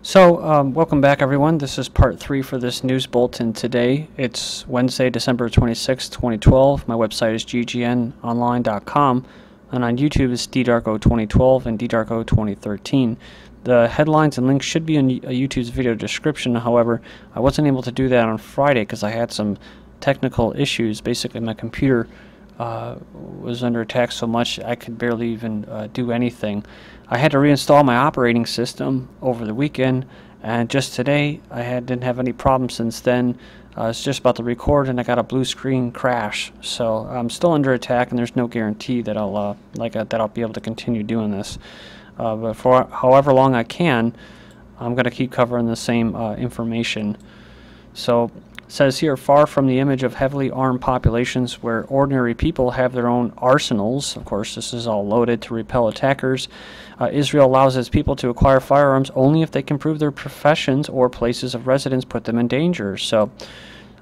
Welcome back, everyone. This is part 3 for this news bulletin today. It's Wednesday, December 26, 2012. My website is ggnonline.com, and on YouTube is ddarko2012 and ddarko2013. The headlines and links should be in YouTube's video description. However, I wasn't able to do that on Friday because I had some technical issues. Basically, my computer was under attack so much I could barely even do anything. I had to reinstall my operating system over the weekend, and just today didn't have any problems since then. It's just about to record and I got a blue screen crash, so I'm still under attack, and there's no guarantee that I'll be able to continue doing this. But for however long I can, I'm going to keep covering the same information. So it says here, far from the image of heavily armed populations where ordinary people have their own arsenals, of course this is all loaded to repel attackers, Israel allows its people to acquire firearms only if they can prove their professions or places of residence put them in danger. So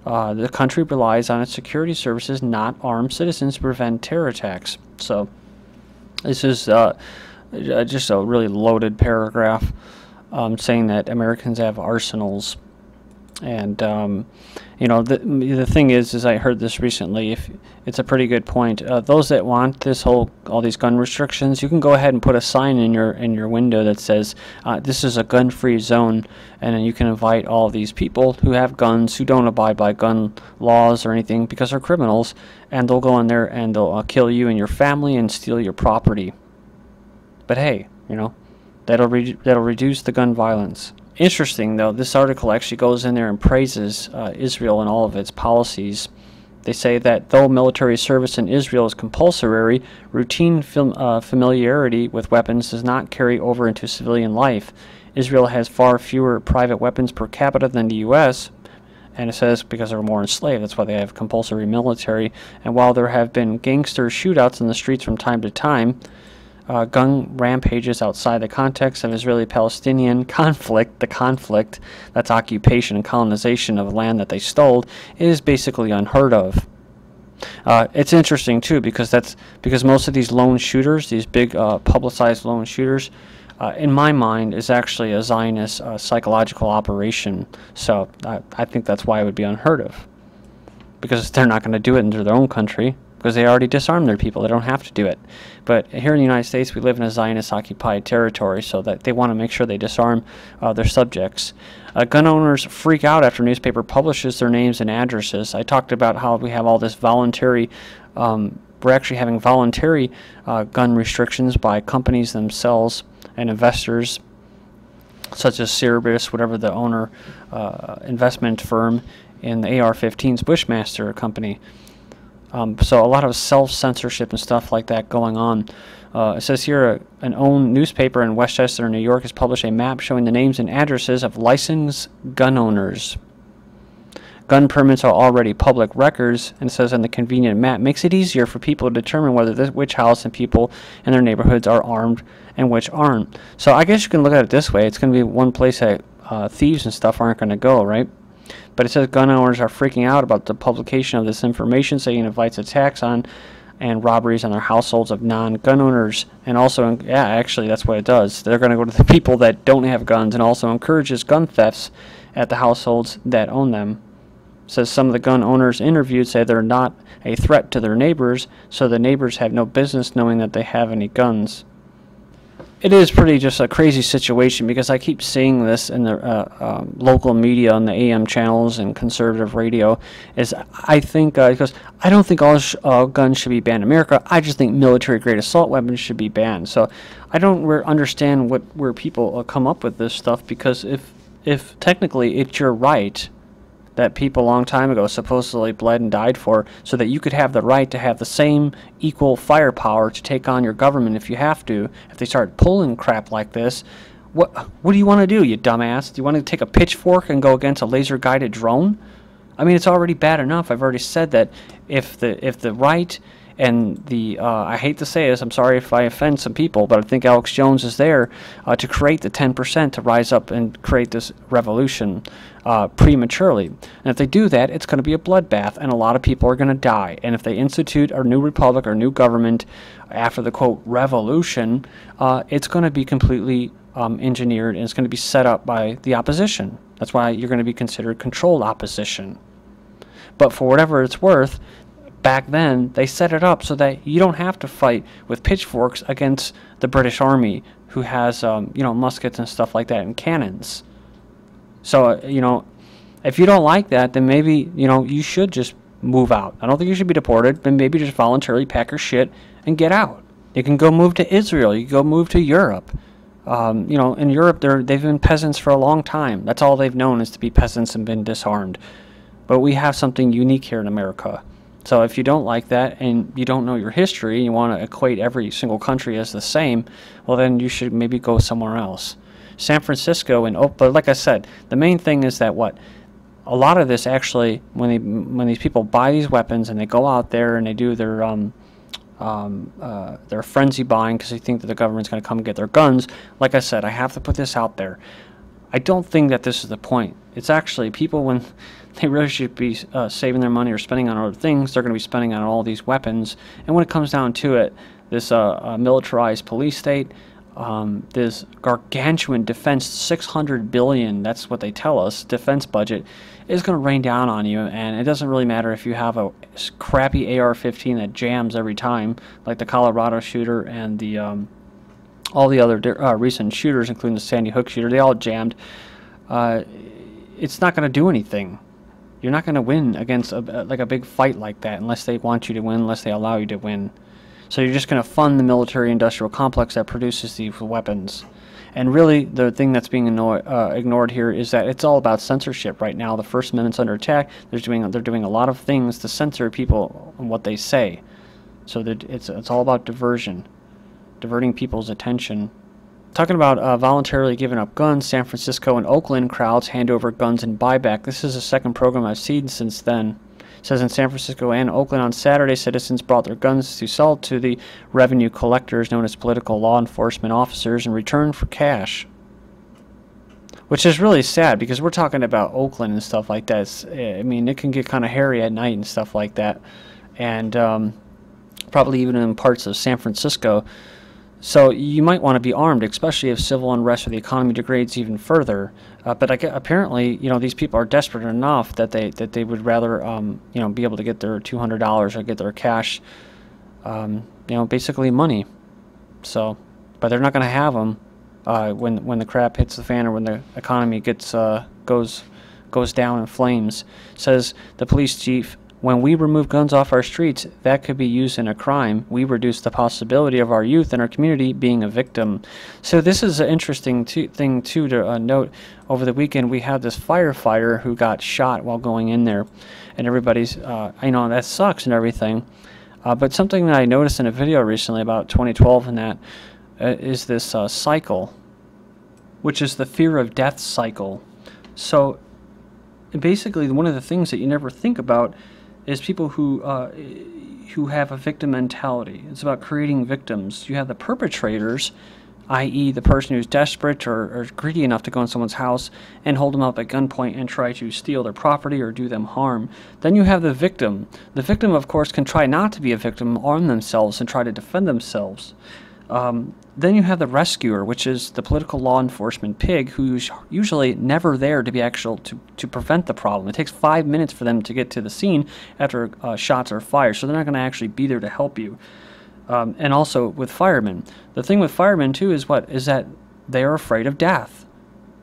the country relies on its security services, not armed citizens, to prevent terror attacks. So this is just a really loaded paragraph saying that Americans have arsenals. And you know, the thing is I heard this recently. If it's a pretty good point. Those that want all these gun restrictions, you can go ahead and put a sign in your window that says this is a gun-free zone, and then you can invite all of these people who have guns, who don't abide by gun laws or anything because they're criminals, and they'll go in there and they'll kill you and your family and steal your property. But hey, you know, that'll reduce the gun violence. Interesting, though, this article actually goes in there and praises Israel and all of its policies. They say that though military service in Israel is compulsory, routine familiarity with weapons does not carry over into civilian life. Israel has far fewer private weapons per capita than the U.S., and it says because they're more enslaved, that's why they have compulsory military. And while there have been gangster shootouts in the streets from time to time, gun rampages outside the context of Israeli-Palestinian conflict, the conflict, that's occupation and colonization of land that they stole, is basically unheard of. It's interesting too because most of these lone shooters, these big publicized lone shooters, in my mind is actually a Zionist psychological operation. So I think that's why it would be unheard of, because they're not going to do it in their own country, because they already disarmed their people. They don't have to do it. But here in the United States, we live in a Zionist-occupied territory, so that they want to make sure they disarm their subjects. Gun owners freak out after a newspaper publishes their names and addresses. I talked about how we have all this voluntary, we're actually having voluntary gun restrictions by companies themselves and investors, such as Cerberus, whatever the owner, investment firm in the AR-15's Bushmaster company. So a lot of self-censorship and stuff like that going on. It says here, an owned newspaper in Westchester, New York, has published a map showing the names and addresses of licensed gun owners. Gun permits are already public records, and it says on the convenient map makes it easier for people to determine whether which house and people in their neighborhoods are armed and which aren't. So I guess you can look at it this way. It's going to be one place that thieves and stuff aren't going to go, right? But it says gun owners are freaking out about the publication of this information, saying it invites attacks on and robberies on their households of non-gun owners. And also, yeah, actually that's what it does. They're going to go to the people that don't have guns, and also encourages gun thefts at the households that own them. It says some of the gun owners interviewed say they're not a threat to their neighbors, so the neighbors have no business knowing that they have any guns. It is pretty just a crazy situation, because I keep seeing this in the local media on the AM channels and conservative radio. I think because I don't think all guns should be banned in America. I just think military-grade assault weapons should be banned. So I don't understand where people come up with this stuff, because if technically it's your right that people a long time ago supposedly bled and died for, so that you could have the right to have the same equal firepower to take on your government if you have to. If they start pulling crap like this, what do you want to do, you dumbass? Do you want to take a pitchfork and go against a laser-guided drone? I mean, it's already bad enough. I've already said that if the right and the I hate to say this, I'm sorry if I offend some people, but I think Alex Jones is there to create the 10% to rise up and create this revolution prematurely. And if they do that, it's going to be a bloodbath, and a lot of people are going to die. And if they institute a new republic or new government after the, quote, revolution, it's going to be completely engineered, and it's going to be set up by the opposition. That's why you're going to be considered controlled opposition. But for whatever it's worth, back then they set it up so that you don't have to fight with pitchforks against the British Army, who has muskets and stuff like that and cannons. So if you don't like that, then maybe you should just move out. I don't think you should be deported, but maybe just voluntarily pack your shit and get out. You can go move to Israel. You can go move to Europe. In Europe, they've been peasants for a long time. That's all they've known, is to be peasants and been disarmed. But we have something unique here in America. So if you don't like that and you don't know your history, and you want to equate every single country as the same, well, then you should maybe go somewhere else. San Francisco and but like I said, the main thing is that a lot of this actually, when these people buy these weapons and they go out there and they do their frenzy buying because they think that the government's going to come and get their guns. Like I said, I have to put this out there. I don't think that this is the point. It's actually people, when they really should be saving their money or spending on other things, they're going to be spending on all these weapons. And when it comes down to it, this militarized police state, this gargantuan defense, $600 billion, that's what they tell us, defense budget, is going to rain down on you. And it doesn't really matter if you have a crappy AR-15 that jams every time, like the Colorado shooter and the all the other recent shooters, including the Sandy Hook shooter. They all jammed. It's not going to do anything. You're not going to win against a big fight like that unless they want you to win, unless they allow you to win. So you're just going to fund the military-industrial complex that produces these weapons. And really, the thing that's being ignored here is that it's all about censorship right now. The First Amendment's under attack. They're doing a lot of things to censor people and what they say. So that it's all about diversion, diverting people's attention. Talking about voluntarily giving up guns, San Francisco and Oakland crowds hand over guns in Buyback. This is the second program I've seen since then. It says in San Francisco and Oakland on Saturday, citizens brought their guns to sell to the revenue collectors, known as political law enforcement officers, in return for cash. Which is really sad, because we're talking about Oakland and stuff like that. I mean, it can get kind of hairy at night and stuff like that. And probably even in parts of San Francisco. So you might want to be armed, especially if civil unrest or the economy degrades even further. But apparently, these people are desperate enough that they would rather, be able to get their $200 or get their cash, basically money. So, but they're not going to have them when the crap hits the fan, or when the economy goes down in flames. Says the police chief. When we remove guns off our streets, that could be used in a crime. We reduce the possibility of our youth and our community being a victim. So this is an interesting thing, too, to note. Over the weekend, we had this firefighter who got shot while going in there. And everybody's, that sucks and everything. But something that I noticed in a video recently about 2012 and that is this cycle, which is the fear of death cycle. So basically, one of the things that you never think about is people who have a victim mentality. It's about creating victims. You have the perpetrators, i.e. the person who's desperate or greedy enough to go in someone's house and hold them up at gunpoint and try to steal their property or do them harm. Then you have the victim. The victim, of course, can try not to be a victim, arm themselves, and try to defend themselves. Then you have the rescuer, which is the political law enforcement pig, who's usually never there to be to prevent the problem. It takes 5 minutes for them to get to the scene after shots are fired, so they're not going to actually be there to help you. And also with firemen. The thing with firemen, too, is that they are afraid of death.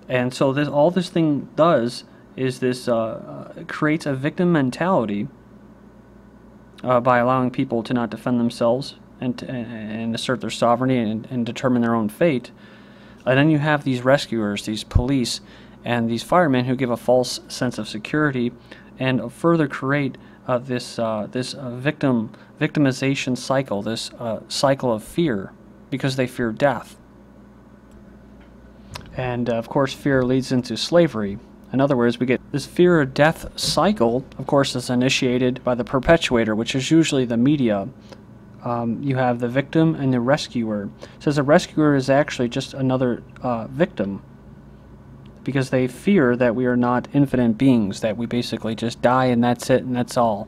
And so all this thing does is this creates a victim mentality by allowing people to not defend themselves and assert their sovereignty and determine their own fate. And then you have these rescuers, these police, and these firemen who give a false sense of security and further create this victimization cycle, this cycle of fear, because they fear death. And of course, fear leads into slavery. In other words, we get this fear of death cycle, of course, is initiated by the perpetuator, which is usually the media. You have the victim and the rescuer. It says the rescuer is actually just another victim, because they fear that we are not infinite beings, that we basically just die and that's it and that's all.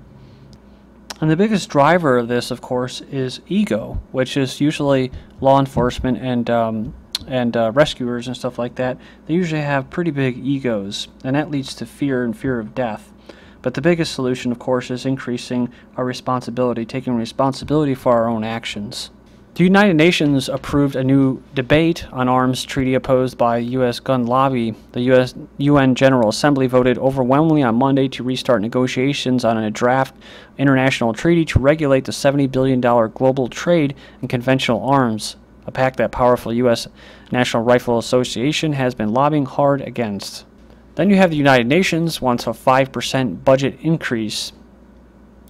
And the biggest driver of this, of course, is ego, which is usually law enforcement and and rescuers and stuff like that, they usually have pretty big egos, and that leads to fear and fear of death. But the biggest solution, of course, is increasing our responsibility, taking responsibility for our own actions. The United Nations approved a new debate on arms treaty opposed by U.S. gun lobby. The UN General Assembly voted overwhelmingly on Monday to restart negotiations on a draft international treaty to regulate the $70 billion global trade in conventional arms, a pact that powerful U.S. National Rifle Association has been lobbying hard against. Then you have the United Nations wants a 5% budget increase.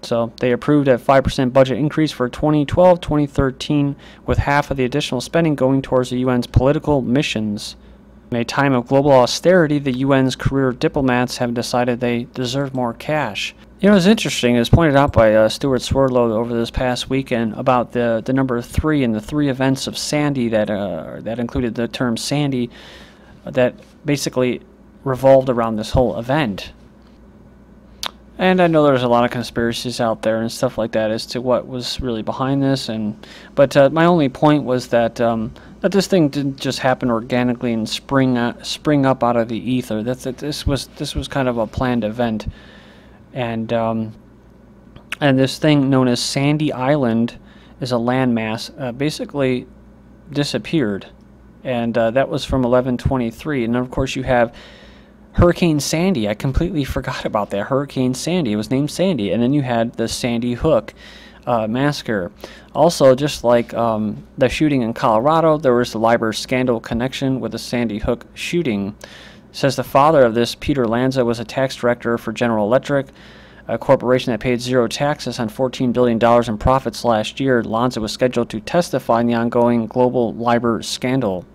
So they approved a 5% budget increase for 2012-2013, with half of the additional spending going towards the UN's political missions. In a time of global austerity, the UN's career diplomats have decided they deserve more cash. You know, it's interesting, it was pointed out by Stuart Swerdlow over this past weekend about the number 3 and the 3 events of Sandy that included the term Sandy that basically revolved around this whole event. And I know there's a lot of conspiracies out there and stuff like that as to what was really behind this, but my only point was that that this thing didn't just happen organically and spring up out of the ether. That this was kind of a planned event, and this thing known as Sandy Island is a landmass basically disappeared, and that was from 1123. And then of course you have Hurricane Sandy. I completely forgot about that. Hurricane Sandy. It was named Sandy. And then you had the Sandy Hook massacre. Also, just like the shooting in Colorado, there was the Libor scandal connection with the Sandy Hook shooting. It says the father of this, Peter Lanza, was a tax director for General Electric, a corporation that paid zero taxes on $14 billion in profits last year. Lanza was scheduled to testify in the ongoing global Libor scandal,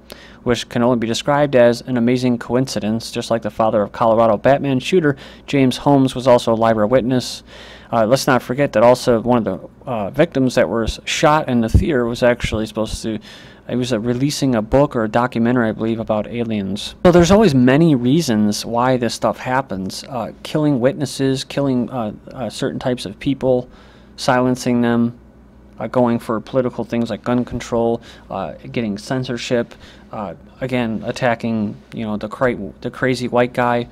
which can only be described as an amazing coincidence. Just like the father of Colorado Batman shooter, James Holmes was also a Libor witness. Let's not forget that also one of the victims that was shot in the theater was actually supposed to, he was releasing a book or a documentary, I believe, about aliens. So there's always many reasons why this stuff happens. Killing witnesses, killing certain types of people, silencing them, going for political things like gun control, getting censorship, again, attacking, you know, the crazy white guy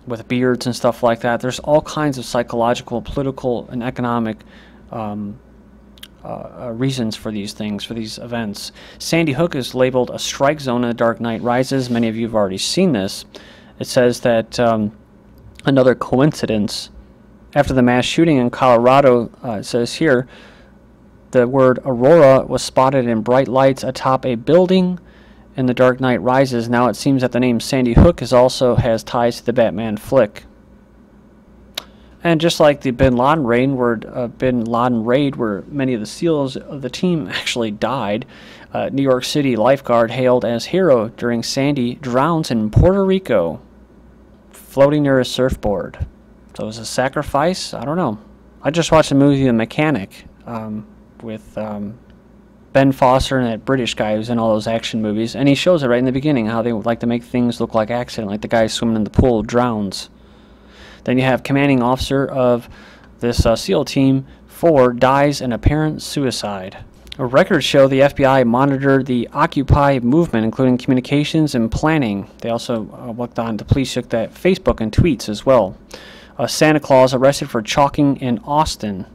with beards and stuff like that. There's all kinds of psychological, political, and economic reasons for these things, for these events. Sandy Hook is labeled a strike zone in The Dark Knight Rises. Many of you have already seen this. It says that another coincidence. After the mass shooting in Colorado, it says here, the word Aurora was spotted in bright lights atop a building in The Dark Knight Rises. Now it seems that the name Sandy Hook also has ties to the Batman flick. And just like the Bin Laden raid, where many of the SEALs of the team actually died, New York City Lifeguard, hailed as hero during Sandy, drowns in Puerto Rico, floating near a surfboard. So it was a sacrifice? I don't know. I just watched the movie The Mechanic, with Ben Foster and that British guy who's in all those action movies, and he shows it right in the beginning how they would like to make things look like accident, like the guy swimming in the pool drowns. Then you have commanding officer of this SEAL team 4 dies in apparent suicide. Records show the FBI monitored the Occupy movement, including communications and planning. They also looked on, the police looked at Facebook and tweets as well. Santa Claus arrested for chalking in Austin.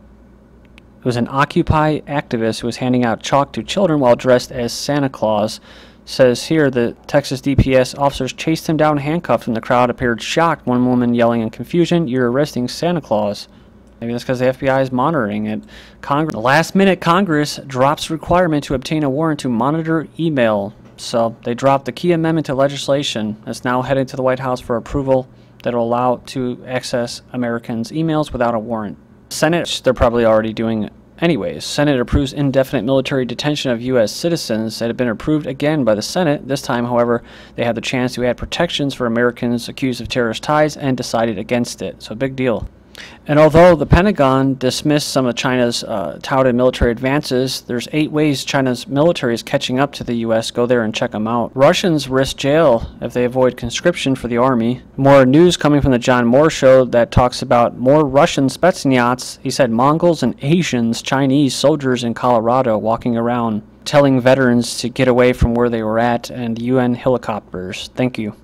It was an Occupy activist who was handing out chalk to children while dressed as Santa Claus. Says here the Texas DPS officers chased him down handcuffed, and the crowd appeared shocked. One woman yelling in confusion, "You're arresting Santa Claus." Maybe that's because the FBI is monitoring it. Last minute, Congress drops requirement to obtain a warrant to monitor email. So they dropped the key amendment to legislation that's now headed to the White House for approval that will allow to access Americans' emails without a warrant. Senate, they're probably already doing it anyways. Senate approves indefinite military detention of U.S. citizens that have been approved again by the Senate. This time, however, they had the chance to add protections for Americans accused of terrorist ties and decided against it. So big deal. And although the Pentagon dismissed some of China's touted military advances, there's 8 ways China's military is catching up to the U.S. Go there and check them out. Russians risk jail if they avoid conscription for the army. More news coming from the John Moore Show that talks about more Russian Spetsnaz. He said Mongols and Asians, Chinese soldiers in Colorado walking around telling veterans to get away from where they were at, and UN helicopters. Thank you.